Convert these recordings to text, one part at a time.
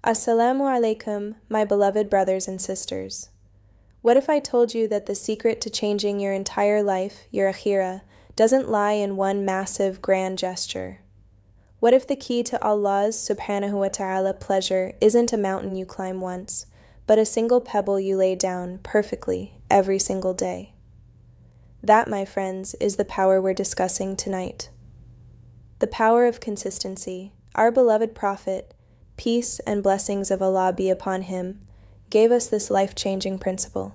Assalamu alaikum, my beloved brothers and sisters. What if I told you that the secret to changing your entire life, your akhirah, doesn't lie in one massive, grand gesture? What if the key to Allah's subhanahu wa ta'ala pleasure isn't a mountain you climb once, but a single pebble you lay down perfectly every single day? That, my friends, is the power we're discussing tonight. The power of consistency. Our beloved Prophet, peace and blessings of Allah be upon him, gave us this life-changing principle.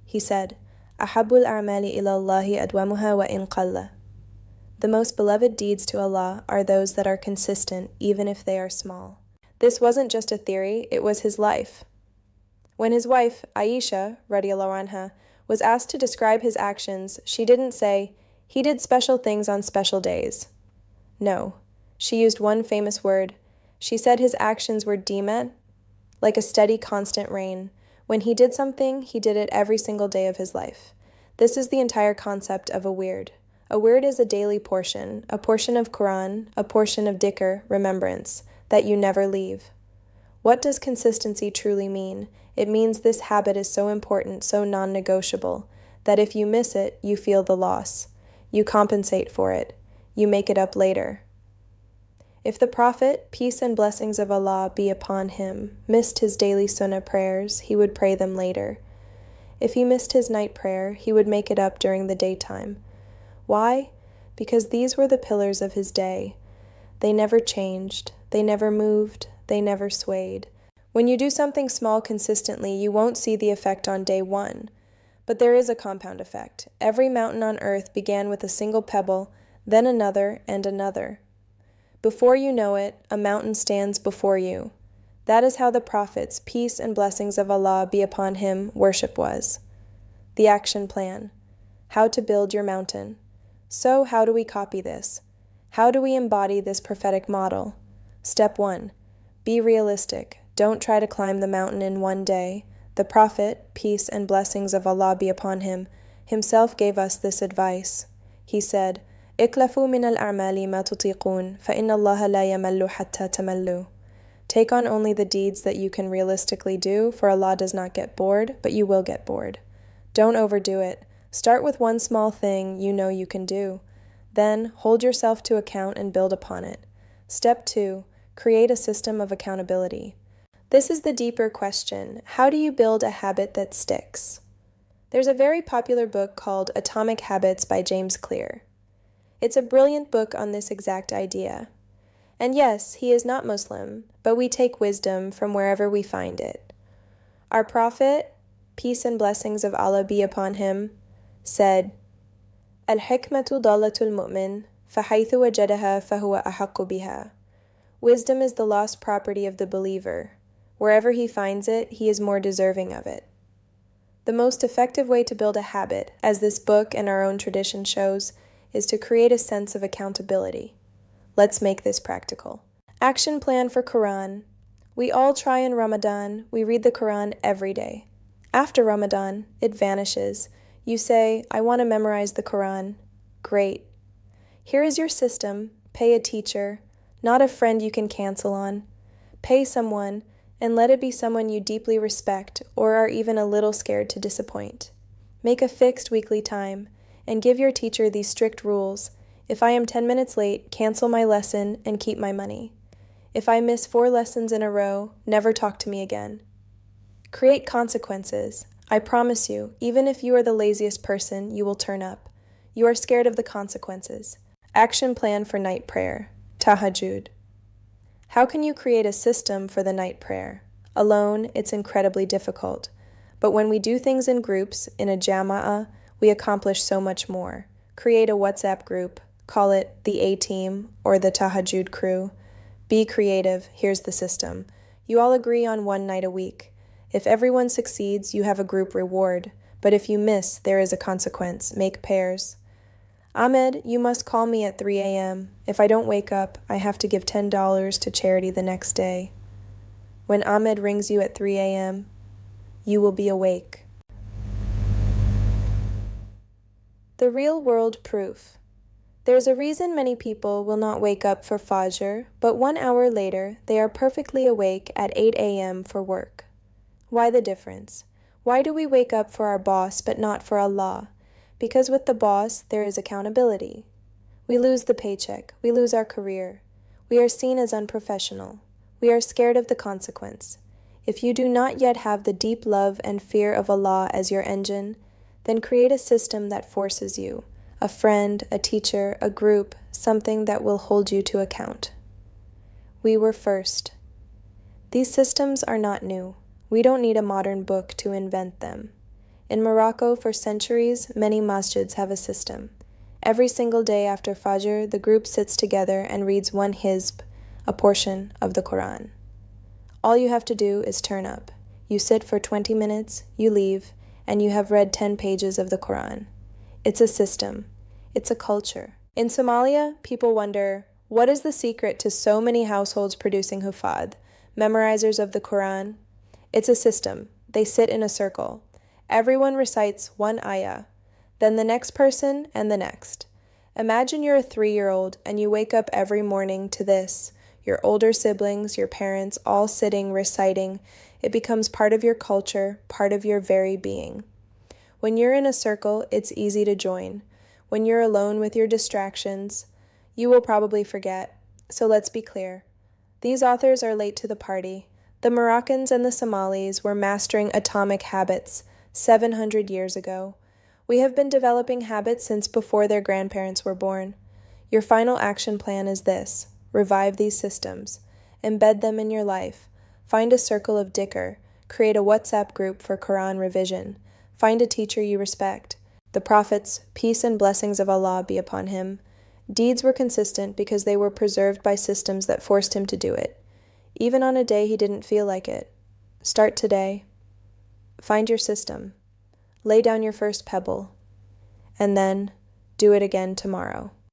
He said, "Ahabbul a'mali ila Allahi adwamuha wa in qalla." The most beloved deeds to Allah are those that are consistent, even if they are small. This wasn't just a theory, it was his life. When his wife, Aisha, radiallahu anha, was asked to describe his actions, she didn't say, "He did special things on special days." No, she used one famous word. She said his actions were dimat, like a steady, constant rain. When he did something, he did it every single day of his life. This is the entire concept of a wird. A wird is a daily portion, a portion of Quran, a portion of dhikr, remembrance, that you never leave. What does consistency truly mean? It means this habit is so important, so non-negotiable, that if you miss it, you feel the loss. You compensate for it. You make it up later. If the Prophet, peace and blessings of Allah be upon him, missed his daily sunnah prayers, he would pray them later. If he missed his night prayer, he would make it up during the daytime. Why? Because these were the pillars of his day. They never changed, they never moved, they never swayed. When you do something small consistently, you won't see the effect on day one. But there is a compound effect. Every mountain on earth began with a single pebble, then another and another. Before you know it, a mountain stands before you. That is how the Prophet's peace and blessings of Allah be upon him worship was. The action plan. How to build your mountain. So how do we copy this? How do we embody this prophetic model? Step 1. Be realistic. Don't try to climb the mountain in one day. The Prophet, peace and blessings of Allah be upon him, himself gave us this advice. He said, "Iklafu min al-a'mali ma tutiqun, fa inna Allah la yamallu hatta tamallu." Take on only the deeds that you can realistically do, for Allah does not get bored, but you will get bored. Don't overdo it. Start with one small thing you know you can do. Then, hold yourself to account and build upon it. Step 2. Create a system of accountability. This is the deeper question. How do you build a habit that sticks? There's a very popular book called Atomic Habits by James Clear. It's a brilliant book on this exact idea. And yes, he is not Muslim, but we take wisdom from wherever we find it. Our Prophet, peace and blessings of Allah be upon him, said, "Al-hikmatu dallatul mu'min, fahaythu wajadaha fahuwa ahaqqu biha." Wisdom is the lost property of the believer. Wherever he finds it, he is more deserving of it. The most effective way to build a habit, as this book and our own tradition shows, is to create a sense of accountability. Let's make this practical. Action plan for Quran. We all try in Ramadan. We read the Quran every day. After Ramadan, it vanishes. You say, "I want to memorize the Quran." Great. Here is your system. Pay a teacher, not a friend you can cancel on. Pay someone, and let it be someone you deeply respect or are even a little scared to disappoint. Make a fixed weekly time, and give your teacher these strict rules. If I am 10 minutes late, cancel my lesson and keep my money. If I miss 4 lessons in a row, never talk to me again. Create consequences. I promise you, even if you are the laziest person, you will turn up. You are scared of the consequences. Action plan for night prayer. Tahajjud. How can you create a system for the night prayer? Alone, it's incredibly difficult. But when we do things in groups, in a jama'ah, we accomplish so much more. Create a WhatsApp group. Call it the A-Team or the Tahajjud crew. Be creative. Here's the system. You all agree on one night a week. If everyone succeeds, you have a group reward. But if you miss, there is a consequence. Make pairs. Ahmed, you must call me at 3 a.m. If I don't wake up, I have to give $10 to charity the next day. When Ahmed rings you at 3 a.m., you will be awake. The real-world proof. There's a reason many people will not wake up for Fajr, but 1 hour later they are perfectly awake at 8 a.m. for work. Why the difference? Why do we wake up for our boss but not for Allah? Because with the boss there is accountability. We lose the paycheck, we lose our career. We are seen as unprofessional. We are scared of the consequence. If you do not yet have the deep love and fear of Allah as your engine, then create a system that forces you, a friend, a teacher, a group, something that will hold you to account. We were first. These systems are not new. We don't need a modern book to invent them. In Morocco, for centuries, many masjids have a system. Every single day after Fajr, the group sits together and reads one hizb, a portion of the Quran. All you have to do is turn up. You sit for 20 minutes, you leave, and you have read 10 pages of the Quran. It's a system. It's a culture. In Somalia, people wonder, what is the secret to so many households producing hufad, memorizers of the Quran? It's a system. They sit in a circle. Everyone recites one ayah, then the next person and the next. Imagine you're a 3-year-old and you wake up every morning to this. Your older siblings, your parents, all sitting, reciting. It becomes part of your culture, part of your very being. When you're in a circle, it's easy to join. When you're alone with your distractions, you will probably forget. So let's be clear. These authors are late to the party. The Moroccans and the Somalis were mastering atomic habits 700 years ago. We have been developing habits since before their grandparents were born. Your final action plan is this. Revive these systems. Embed them in your life. Find a circle of dhikr. Create a WhatsApp group for Quran revision. Find a teacher you respect. The Prophet's peace and blessings of Allah be upon him. Deeds were consistent because they were preserved by systems that forced him to do it. Even on a day he didn't feel like it. Start today. Find your system. Lay down your first pebble. And then do it again tomorrow.